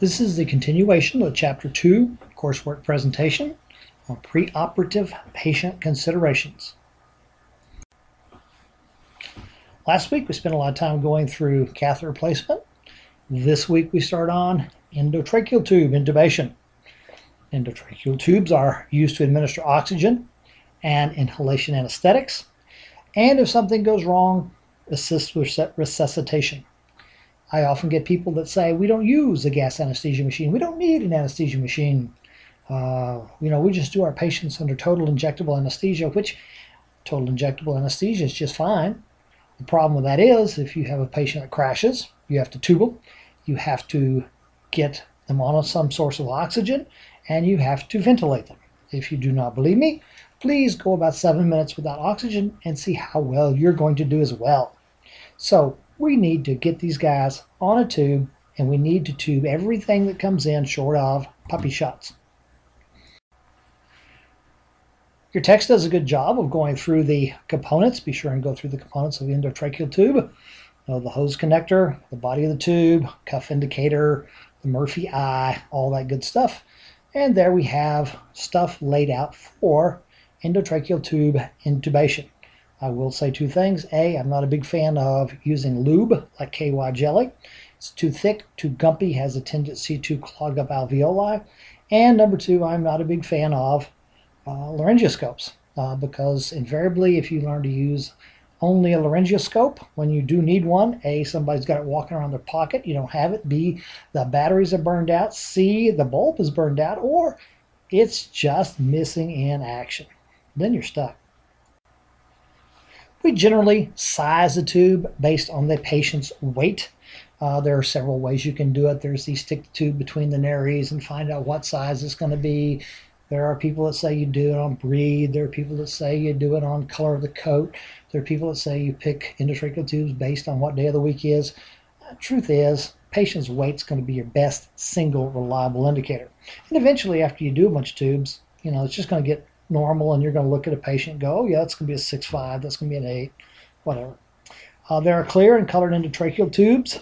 This is the continuation of Chapter 2 coursework presentation on preoperative patient considerations. Last week we spent a lot of time going through catheter placement. This week we start on endotracheal tube intubation. Endotracheal tubes are used to administer oxygen and inhalation anesthetics, and if something goes wrong, assist with resuscitation. I often get people that say, we don't use a gas anesthesia machine. We don't need an anesthesia machine. We just do our patients under total injectable anesthesia, which total injectable anesthesia is just fine. The problem with that is if you have a patient that crashes, you have to tube them, you have to get them on some source of oxygen, and you have to ventilate them. If you do not believe me, please go about 7 minutes without oxygen and see how well you're going to do as well. So we need to get these guys on a tube, and we need to tube everything that comes in short of puppy shots. Your text does a good job of going through the components. Be sure and go through the components of the endotracheal tube. The hose connector, the body of the tube, cuff indicator, the Murphy eye, all that good stuff. And there we have stuff laid out for endotracheal tube intubation. I will say two things. A, I'm not a big fan of using lube like KY jelly. It's too thick, too gumpy, has a tendency to clog up alveoli. And number two, I'm not a big fan of laryngoscopes because invariably if you learn to use only a laryngoscope, when you do need one, A, somebody's got it walking around their pocket, you don't have it. B, the batteries are burned out. C, the bulb is burned out, or it's just missing in action. Then you're stuck. We generally size the tube based on the patient's weight. There are several ways you can do it. There's the stick the tube between the nares and find out what size it's going to be. There are people that say you do it on breed. There are people that say you do it on color of the coat. There are people that say you pick endotracheal tubes based on what day of the week is. Truth is, patient's weight's going to be your best single reliable indicator. And eventually, after you do a bunch of tubes, it's just going to get normal, and you're going to look at a patient and go, oh yeah, that's going to be a 6'5", that's going to be an 8, whatever. There are clear and colored endotracheal tubes.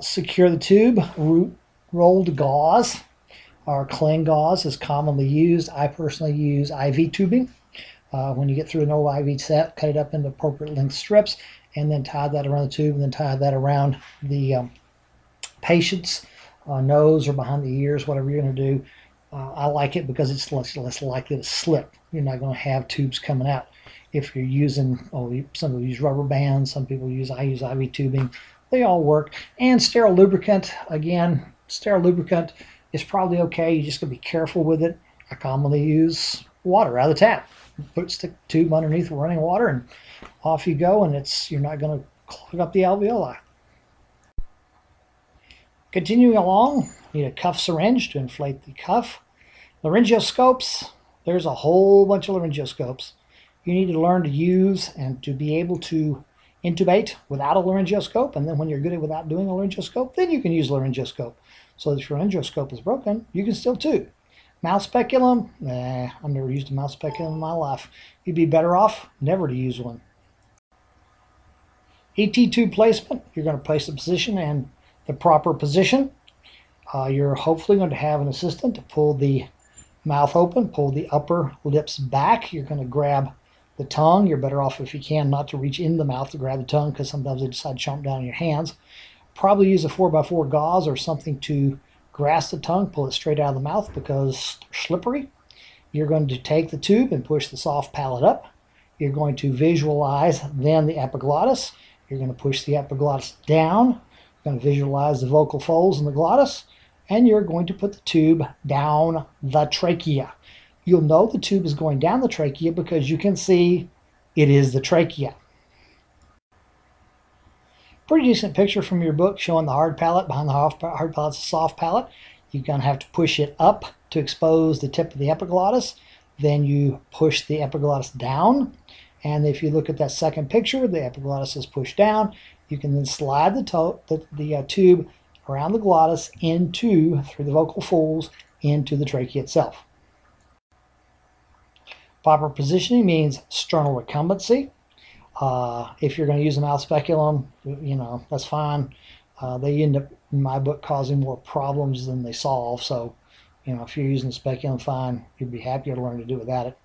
Secure the tube. Rolled gauze or cling gauze is commonly used. I personally use IV tubing. When you get through an old IV set, cut it up into appropriate length strips and then tie that around the tube and then tie that around the patient's nose or behind the ears, whatever you're going to do. I like it because it's less likely to slip. You're not going to have tubes coming out. If you're using, some people use rubber bands, I use IV tubing. They all work. And sterile lubricant, again, sterile lubricant is probably okay. You just got to be careful with it. I commonly use water out of the tap. Stick the tube underneath running water and off you go, and you're not going to clog up the alveoli. Continuing along, you need a cuff syringe to inflate the cuff. Laryngoscopes, there's a whole bunch of laryngoscopes. You need to learn to use and to be able to intubate without a laryngoscope, and then when you're good at without doing a laryngoscope, then you can use a laryngoscope. So if your laryngoscope is broken, you can still tube. Mouth speculum, I've never used a mouth speculum in my life. You'd be better off never to use one. ET tube placement, you're going to place the position and the proper position. You're hopefully going to have an assistant to pull the mouth open, pull the upper lips back. You're going to grab the tongue. You're better off, if you can, not to reach in the mouth to grab the tongue because sometimes they decide to chomp down on your hands. Probably use a 4x4 gauze or something to grasp the tongue, pull it straight out of the mouth because they're slippery. You're going to take the tube and push the soft palate up. You're going to visualize then the epiglottis. You're going to push the epiglottis down. You're going to visualize the vocal folds in the glottis, and you're going to put the tube down the trachea. You'll know the tube is going down the trachea because you can see it is the trachea. Pretty decent picture from your book showing the hard palate. Behind the hard palate is a soft palate. You're going to have to push it up to expose the tip of the epiglottis. Then you push the epiglottis down. And if you look at that second picture, the epiglottis is pushed down. You can then slide the tube around the glottis through the vocal folds into the trachea itself. Proper positioning means sternal recumbency. If you're going to use a mouth speculum, that's fine. They end up, in my book, causing more problems than they solve. So, if you're using the speculum, fine, you'd be happier to learn to do without it.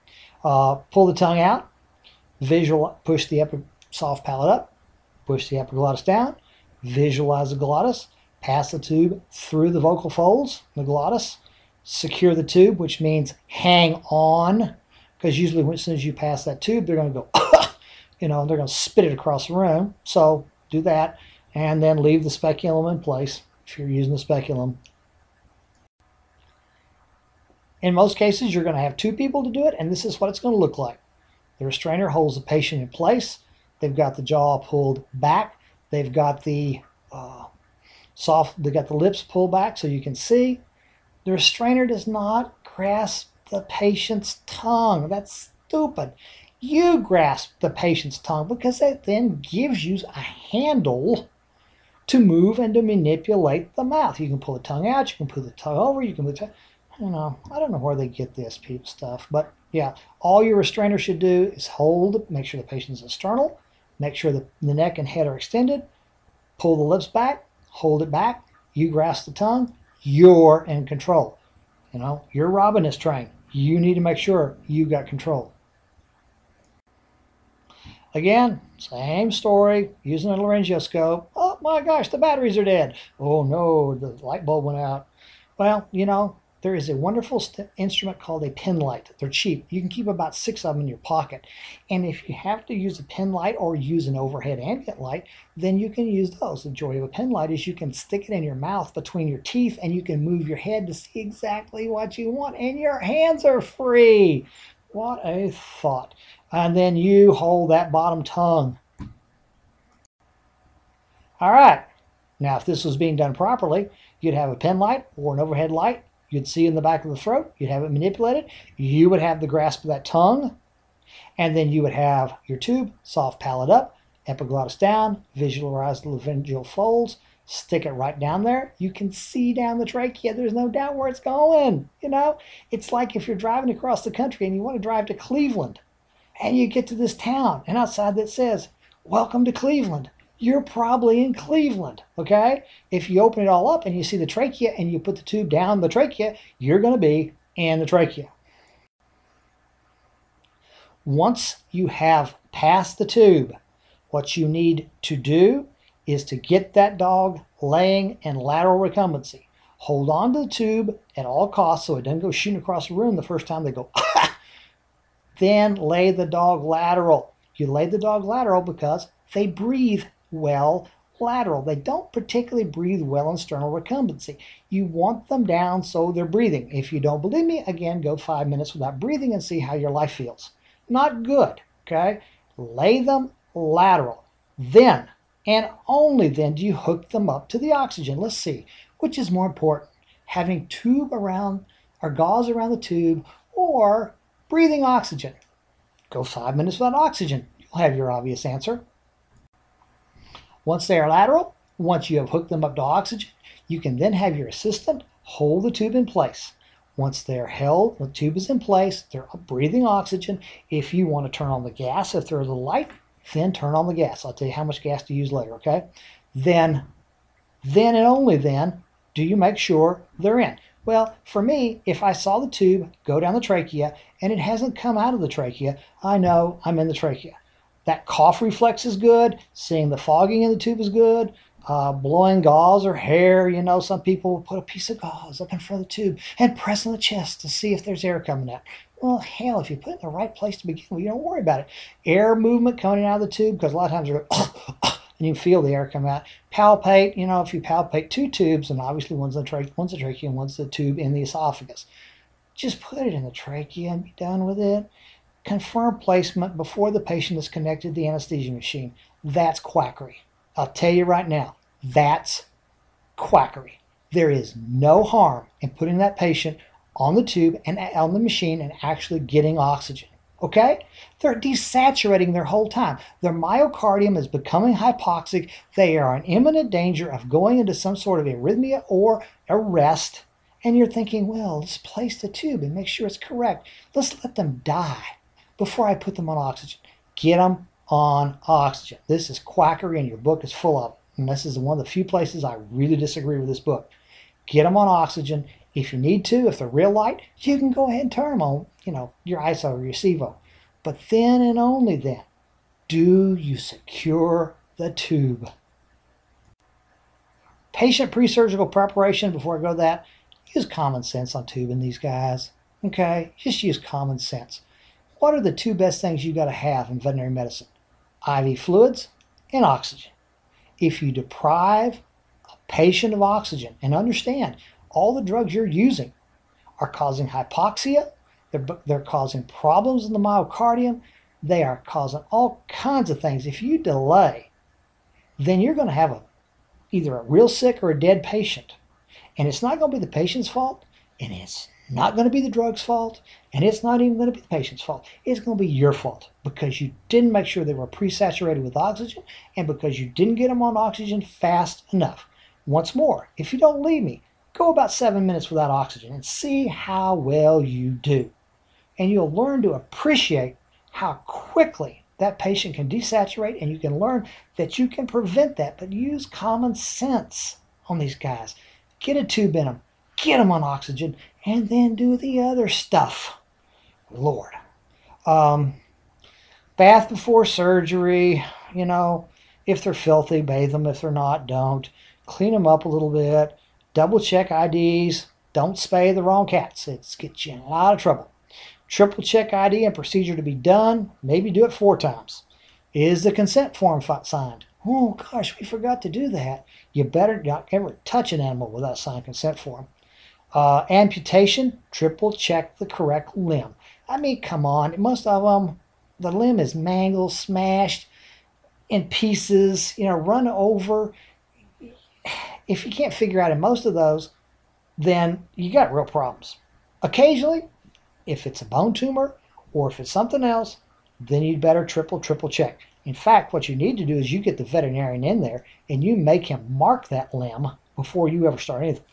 Pull the tongue out, push the soft palate up, push the epiglottis down, visualize the glottis, pass the tube through the vocal folds, the glottis, secure the tube, which means hang on, because usually as soon as you pass that tube, they're going to go, and they're going to spit it across the room. So do that, and then leave the speculum in place if you're using the speculum. In most cases, you're going to have two people to do it, and this is what it's going to look like. The restrainer holds the patient in place. They've got the jaw pulled back. They've got the they've got the lips pulled back so you can see. The restrainer does not grasp the patient's tongue. That's stupid. You grasp the patient's tongue because that then gives you a handle to move and to manipulate the mouth. You can pull the tongue out, you can pull the tongue over, you can move the I don't know where they get this stuff, but yeah, all your restrainer should do is hold, make sure the patient's external, make sure the neck and head are extended, pull the lips back, hold it back, you grasp the tongue, you're in control. You're robbing this train. You need to make sure you got control. Again, same story, using a laryngoscope. Oh my gosh, the batteries are dead. Oh no, the light bulb went out. Well, there is a wonderful instrument called a pen light. They're cheap. You can keep about 6 of them in your pocket. And if you have to use a pen light or use an overhead ambient light, then you can use those. The joy of a pen light is you can stick it in your mouth between your teeth and you can move your head to see exactly what you want. And your hands are free. What a thought. And then you hold that bottom tongue. All right. Now, if this was being done properly, you'd have a pen light or an overhead light. You'd see in the back of the throat. You'd have it manipulated. You would have the grasp of that tongue. And then you would have your tube, soft palate up, epiglottis down, visualize the laryngeal folds, stick it right down there. You can see down the trachea. There's no doubt where it's going. It's like if you're driving across the country and you want to drive to Cleveland and you get to this town and outside that says, "Welcome to Cleveland." You're probably in Cleveland, okay? If you open it all up and you see the trachea and you put the tube down the trachea, you're going to be in the trachea. Once you have passed the tube, what you need to do is to get that dog laying in lateral recumbency. Hold on to the tube at all costs so it doesn't go shooting across the room the first time they go, Then lay the dog lateral. You lay the dog lateral because they breathe well lateral. They don't particularly breathe well in sternal recumbency. You want them down so they're breathing. If you don't believe me, again, go 5 minutes without breathing and see how your life feels. Not good, okay? Lay them lateral. Then, and only then, do you hook them up to the oxygen. Let's see, which is more important? Having tube around or gauze around the tube or breathing oxygen? Go 5 minutes without oxygen. You'll have your obvious answer. Once they are lateral, once you have hooked them up to oxygen, you can then have your assistant hold the tube in place. Once they're held, the tube is in place, they're breathing oxygen. If you want to turn on the gas, if there's a light, then turn on the gas. I'll tell you how much gas to use later, okay? Then and only then do you make sure they're in. Well, for me, if I saw the tube go down the trachea and it hasn't come out of the trachea, I know I'm in the trachea. That cough reflex is good. Seeing the fogging in the tube is good. Blowing gauze or hair, some people will put a piece of gauze up in front of the tube and press on the chest to see if there's air coming out. Well, hell, if you put it in the right place to begin with, you don't worry about it. Air movement coming out of the tube, because a lot of times they're and you can feel the air come out. Palpate, if you palpate 2 tubes, and obviously one's the trachea and one's the tube in the esophagus. Just put it in the trachea and be done with it. Confirm placement before the patient is connected to the anesthesia machine. That's quackery. I'll tell you right now, that's quackery. There is no harm in putting that patient on the tube and on the machine and actually getting oxygen. Okay? They're desaturating their whole time. Their myocardium is becoming hypoxic. They are in imminent danger of going into some sort of arrhythmia or arrest. And you're thinking, well, let's place the tube and make sure it's correct. Let's let them die before I put them on oxygen. Get them on oxygen. This is quackery and your book is full of it. and this is one of the few places I really disagree with this book, get them on oxygen. If you need to, if they're real light, you can go ahead and turn them on, your ISO or your SEVO. But then and only then do you secure the tube. Patient pre-surgical preparation, before I go to that, use common sense on tubing these guys. Okay, just use common sense. What are the two best things you got to have in veterinary medicine? IV fluids and oxygen. If you deprive a patient of oxygen, and understand, all the drugs you're using are causing hypoxia, they're causing problems in the myocardium, they are causing all kinds of things. If you delay, then you're going to have either a real sick or a dead patient. And it's not going to be the patient's fault, and it's not going to be the drug's fault, and it's not even going to be the patient's fault. It's going to be your fault because you didn't make sure they were pre-saturated with oxygen and because you didn't get them on oxygen fast enough. Once more, if you don't believe me, go about 7 minutes without oxygen and see how well you do. And you'll learn to appreciate how quickly that patient can desaturate, and you can learn that you can prevent that, but use common sense on these guys. Get a tube in them, get them on oxygen, and then do the other stuff. Lord. Bath before surgery, if they're filthy, bathe them. If they're not, don't. Clean them up a little bit. Double check IDs. Don't spay the wrong cats. It gets you in a lot of trouble. Triple check ID and procedure to be done. Maybe do it 4 times. Is the consent form signed? Oh gosh, we forgot to do that. You better not ever touch an animal without a signed consent form. Amputation, triple check the correct limb. I mean, come on. Most of them, the limb is mangled, smashed in pieces, run over. If you can't figure out in most of those, then you got real problems. Occasionally, if it's a bone tumor or if it's something else, then you'd better triple check. In fact, what you need to do is you get the veterinarian in there and you make him mark that limb before you ever start anything.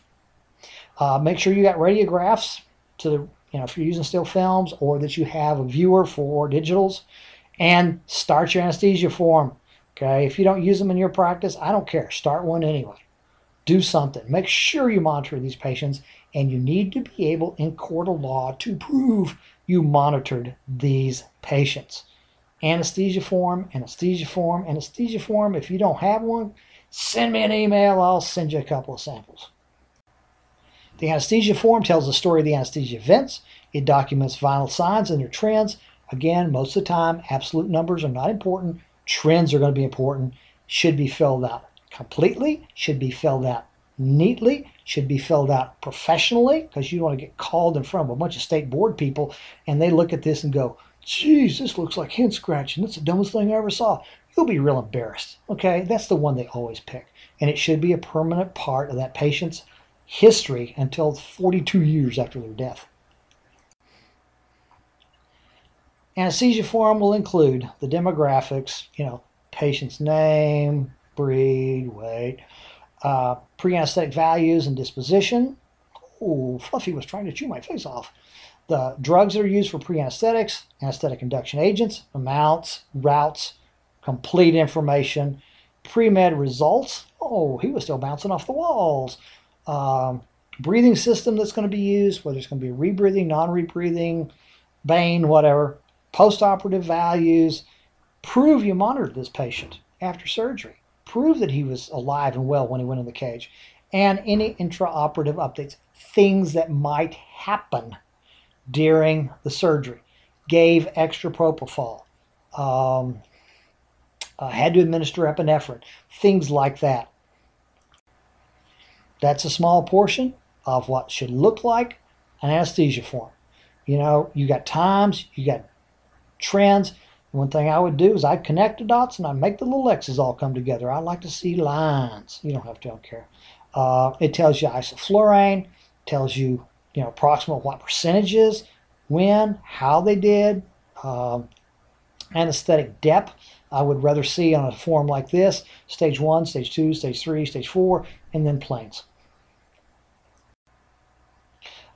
Make sure you got radiographs if you're using still films, or that you have a viewer for digitals, and start your anesthesia form. Okay, if you don't use them in your practice, I don't care. Start one anyway. Do something. Make sure you monitor these patients, and you need to be able in court of law to prove you monitored these patients. Anesthesia form, anesthesia form, anesthesia form. If you don't have one, send me an email. I'll send you a couple of samples. The anesthesia form tells the story of the anesthesia events. It documents vital signs and their trends. Again, most of the time, absolute numbers are not important. Trends are going to be important. Should be filled out completely, should be filled out neatly, should be filled out professionally, because you don't want to get called in front of a bunch of state board people and they look at this and go, geez, this looks like hen scratching. That's the dumbest thing I ever saw. You'll be real embarrassed. Okay, that's the one they always pick. And it should be a permanent part of that patient's history until 42 years after their death. Anesthesia form will include the demographics, patient's name, breed, weight, pre-anesthetic values and disposition. Oh, Fluffy was trying to chew my face off. The drugs that are used for pre-anesthetics, anesthetic induction agents, amounts, routes, complete information, pre-med results. Oh, he was still bouncing off the walls. Breathing system that's going to be used, whether it's going to be rebreathing, non-rebreathing, Bain, whatever. Post-operative values. Prove you monitored this patient after surgery. Prove that he was alive and well when he went in the cage. And any intraoperative updates, things that might happen during the surgery. Gave extra propofol. Had to administer epinephrine. Things like that. That's a small portion of what should look like an anesthesia form. You got times, you got trends. One thing I would do is I'd connect the dots and I'd make the little X's all come together. I like to see lines. You don't have to, I don't care. It tells you isoflurane, tells you, approximate what percentages, when, how they did, anesthetic depth. I would rather see on a form like this, stage 1, stage 2, stage 3, stage 4, and then planes.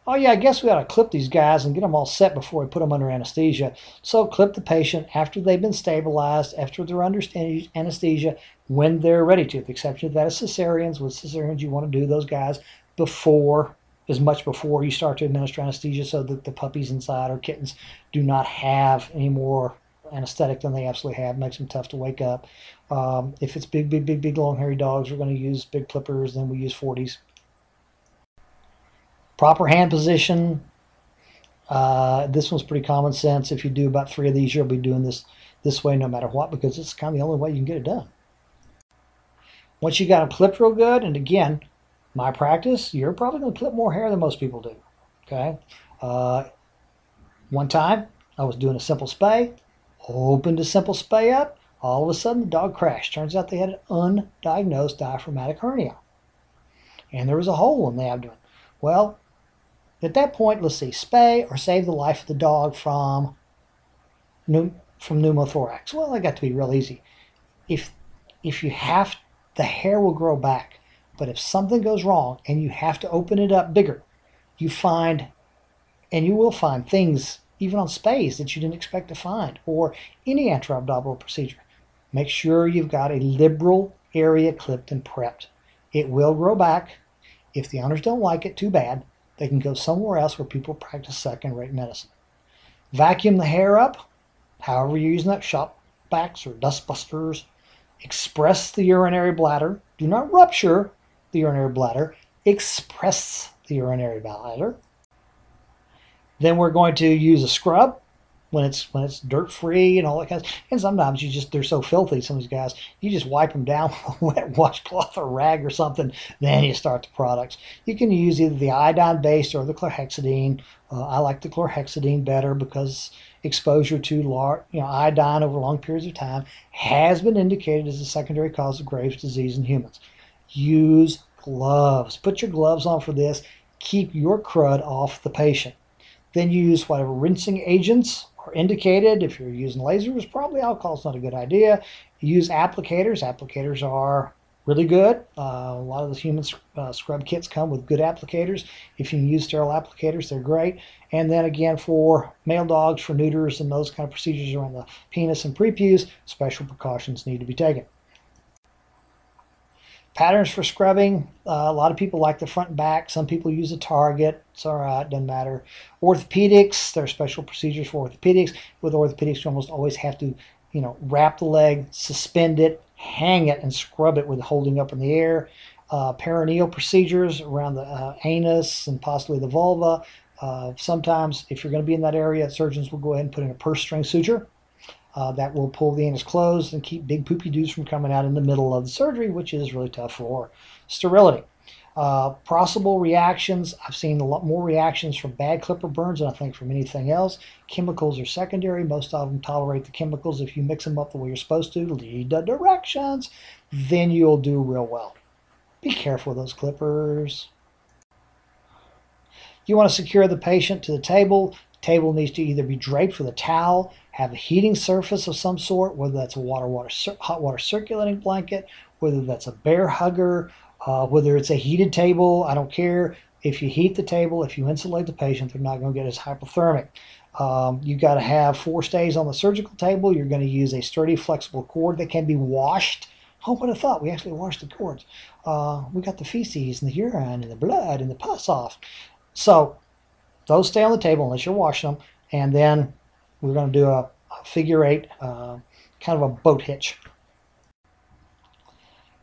oh yeah, I guess we ought to clip these guys and get them all set before we put them under anesthesia. So clip the patient after they've been stabilized, after they're under anesthesia, when they're ready to. The exception of that is cesareans. With cesareans, you want to do those guys before, as much before you start to administer anesthesia, so that the puppies inside or kittens do not have any more anesthetic than they absolutely have. Makes them tough to wake up. If it's big, long, hairy dogs, we're going to use big clippers. Then we use 40s. Proper hand position. This one's pretty common sense. If you do about 3 of these, you'll be doing this way no matter what, because it's kind of the only way you can get it done. Once you got them clipped real good, and again, my practice, you're probably going to clip more hair than most people do. Okay. One time, I was doing a simple spay, opened a simple spay up. All of a sudden, the dog crashed. Turns out they had an undiagnosed diaphragmatic hernia, and there was a hole in the abdomen. Well, at that point, let's see, spay or save the life of the dog from pneumothorax. Well, that got to be real easy. If you have, the hair will grow back, but if something goes wrong and you have to open it up bigger, you find, and you will find things even on spays that you didn't expect to find, or any intra-abdominal procedure. Make sure you've got a liberal area clipped and prepped. It will grow back. If the owners don't like it, too bad. They can go somewhere else where people practice second-rate medicine. Vacuum the hair up, however you're using that, shop vacs or dust busters. Express the urinary bladder. Do not rupture the urinary bladder. Express the urinary bladder. Then we're going to use a scrub when it's dirt free and all that kind of. And sometimes they're so filthy. Some of these guys, you just wipe them down with a wet washcloth or rag or something. Then you start the products. You can use either the iodine based or the chlorhexidine. I like the chlorhexidine better because exposure to iodine over long periods of time has been indicated as a secondary cause of Graves' disease in humans. Use gloves. Put your gloves on for this. Keep your crud off the patient. Then use whatever rinsing agents are indicated. If you're using lasers, probably alcohol is not a good idea. Use applicators. Applicators are really good. A lot of the human scrub kits come with good applicators. If you can use sterile applicators, they're great. And then again, for male dogs, for neuters and those kind of procedures around the penis and prepuce, special precautions need to be taken. Patterns for scrubbing. A lot of people like the front and back. Some people use a target. It's all right, doesn't matter. Orthopedics, there are special procedures for orthopedics. With orthopedics, you almost always have to, wrap the leg, suspend it, hang it, and scrub it with holding up in the air. Perineal procedures around the anus and possibly the vulva. Sometimes, if you're going to be in that area, surgeons will go ahead and put in a purse string suture. That will pull the anus closed and keep big poopy doos from coming out in the middle of the surgery, which is really tough for sterility. Possible reactions. I've seen a lot more reactions from bad clipper burns than I think from anything else. Chemicals are secondary. Most of them tolerate the chemicals. If you mix them up the way you're supposed to, lead the directions, then you'll do real well. Be careful with those clippers. You want to secure the patient to the table. The table needs to either be draped with a towel, have a heating surface of some sort, whether that's a hot water circulating blanket, whether that's a bear hugger, whether it's a heated table. I don't care. If you heat the table, if you insulate the patient, they're not going to get as hypothermic. You've got to have 4 stays on the surgical table. You're going to use a sturdy, flexible cord that can be washed. Oh, what I thought. We actually washed the cords. We got the feces and the urine and the blood and the pus off. So those stay on the table unless you're washing them. And then we're going to do a figure 8, kind of a boat hitch.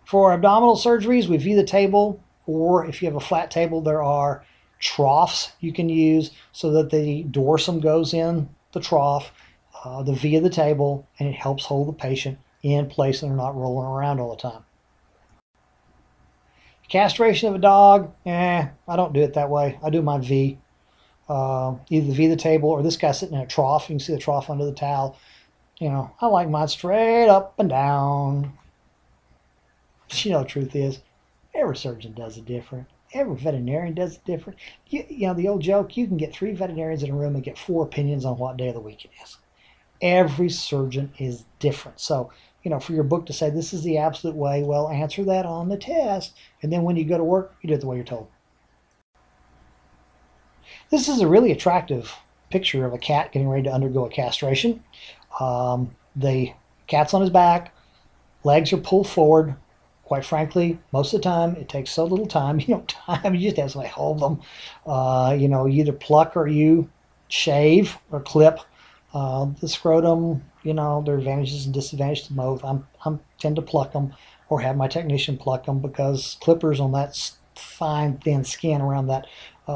For abdominal surgeries, we view the table, or if you have a flat table, there are troughs you can use so that the dorsum goes in the trough, the V of the table, and it helps hold the patient in place and they're not rolling around all the time. Castration of a dog, I don't do it that way. I do my V. Either the V of the table or this guy sitting in a trough. You can see the trough under the towel. I like mine straight up and down. The truth is, every surgeon does it different. Every veterinarian does it different. The old joke, you can get 3 veterinarians in a room and get 4 opinions on what day of the week it is. Every surgeon is different. So, for your book to say this is the absolute way, well, answer that on the test. And then when you go to work, you do it the way you're told. This is a really attractive picture of a cat getting ready to undergo a castration. The cat's on his back, legs are pulled forward. Quite frankly, most of the time, it takes so little time. You don't time. You just have somebody hold them. You either pluck or you shave or clip the scrotum. There are advantages and disadvantages to both. I'm tend to pluck them or have my technician pluck them because clippers on that fine, thin skin around that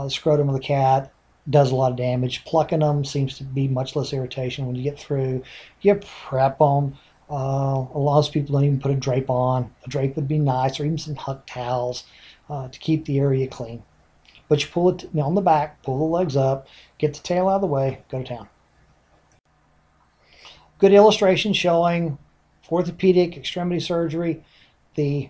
scrotum of the cat does a lot of damage. Plucking them seems to be much less irritation when you get through. You prep them. A lot of people don't even put a drape on. A drape would be nice, or even some Huck towels to keep the area clean. But you pull it on the back, pull the legs up, get the tail out of the way, go to town. Good illustration showing orthopedic extremity surgery. The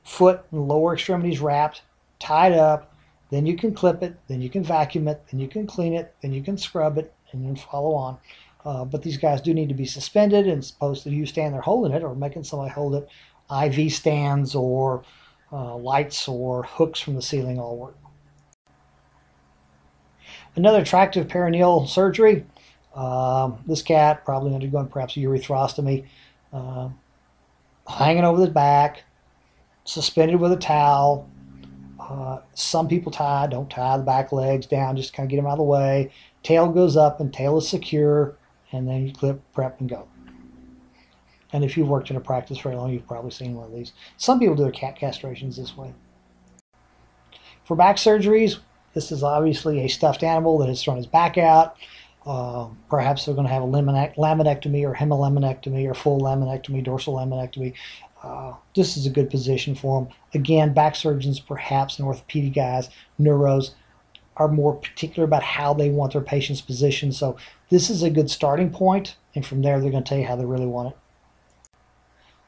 foot and lower extremities wrapped, tied up. Then you can clip it, then you can vacuum it, then you can clean it, then you can scrub it, and then follow on. But these guys do need to be suspended, and supposed to you stand there holding it or making somebody hold it. IV stands or lights or hooks from the ceiling all work. Another attractive perineal surgery. This cat probably undergoing perhaps a urethrostomy, hanging over the back, suspended with a towel. Some people don't tie the back legs down, just kind of get them out of the way. Tail goes up and tail is secure, and then you clip, prep, and go. And if you've worked in a practice very long, you've probably seen one of these. Some people do their cat castrations this way. For back surgeries, this is obviously a stuffed animal that has thrown his back out. Perhaps they're going to have a laminectomy or hemilaminectomy or full laminectomy, dorsal laminectomy. This is a good position for them. Again, back surgeons, perhaps, and orthopedic guys, neuros, are more particular about how they want their patients positioned. So this is a good starting point, and from there they're going to tell you how they really want it.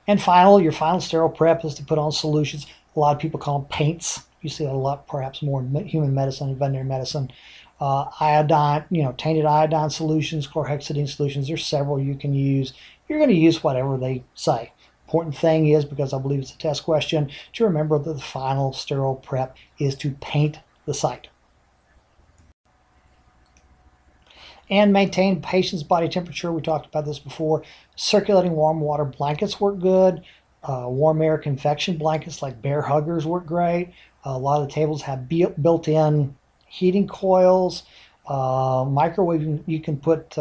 And your final sterile prep is to put on solutions. A lot of people call them paints. You see a lot, perhaps more in human medicine and veterinary medicine. Iodine, tainted iodine solutions, chlorhexidine solutions. There's several you can use. You're going to use whatever they say. Important thing is, because I believe it's a test question, to remember that the final sterile prep is to paint the site. And maintain patient's body temperature. We talked about this before. Circulating warm water blankets work good. Warm air convection blankets like bear huggers work great. A lot of the tables have built-in heating coils. Microwave, you can put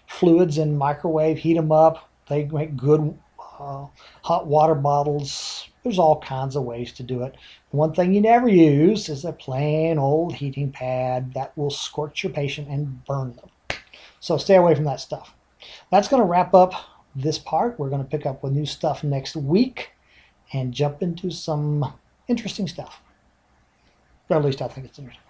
fluids in microwave, heat them up. They make good hot water bottles. There's all kinds of ways to do it. One thing you never use is a plain old heating pad that will scorch your patient and burn them. So stay away from that stuff. That's going to wrap up this part. We're going to pick up with new stuff next week and jump into some interesting stuff. Or at least I think it's interesting.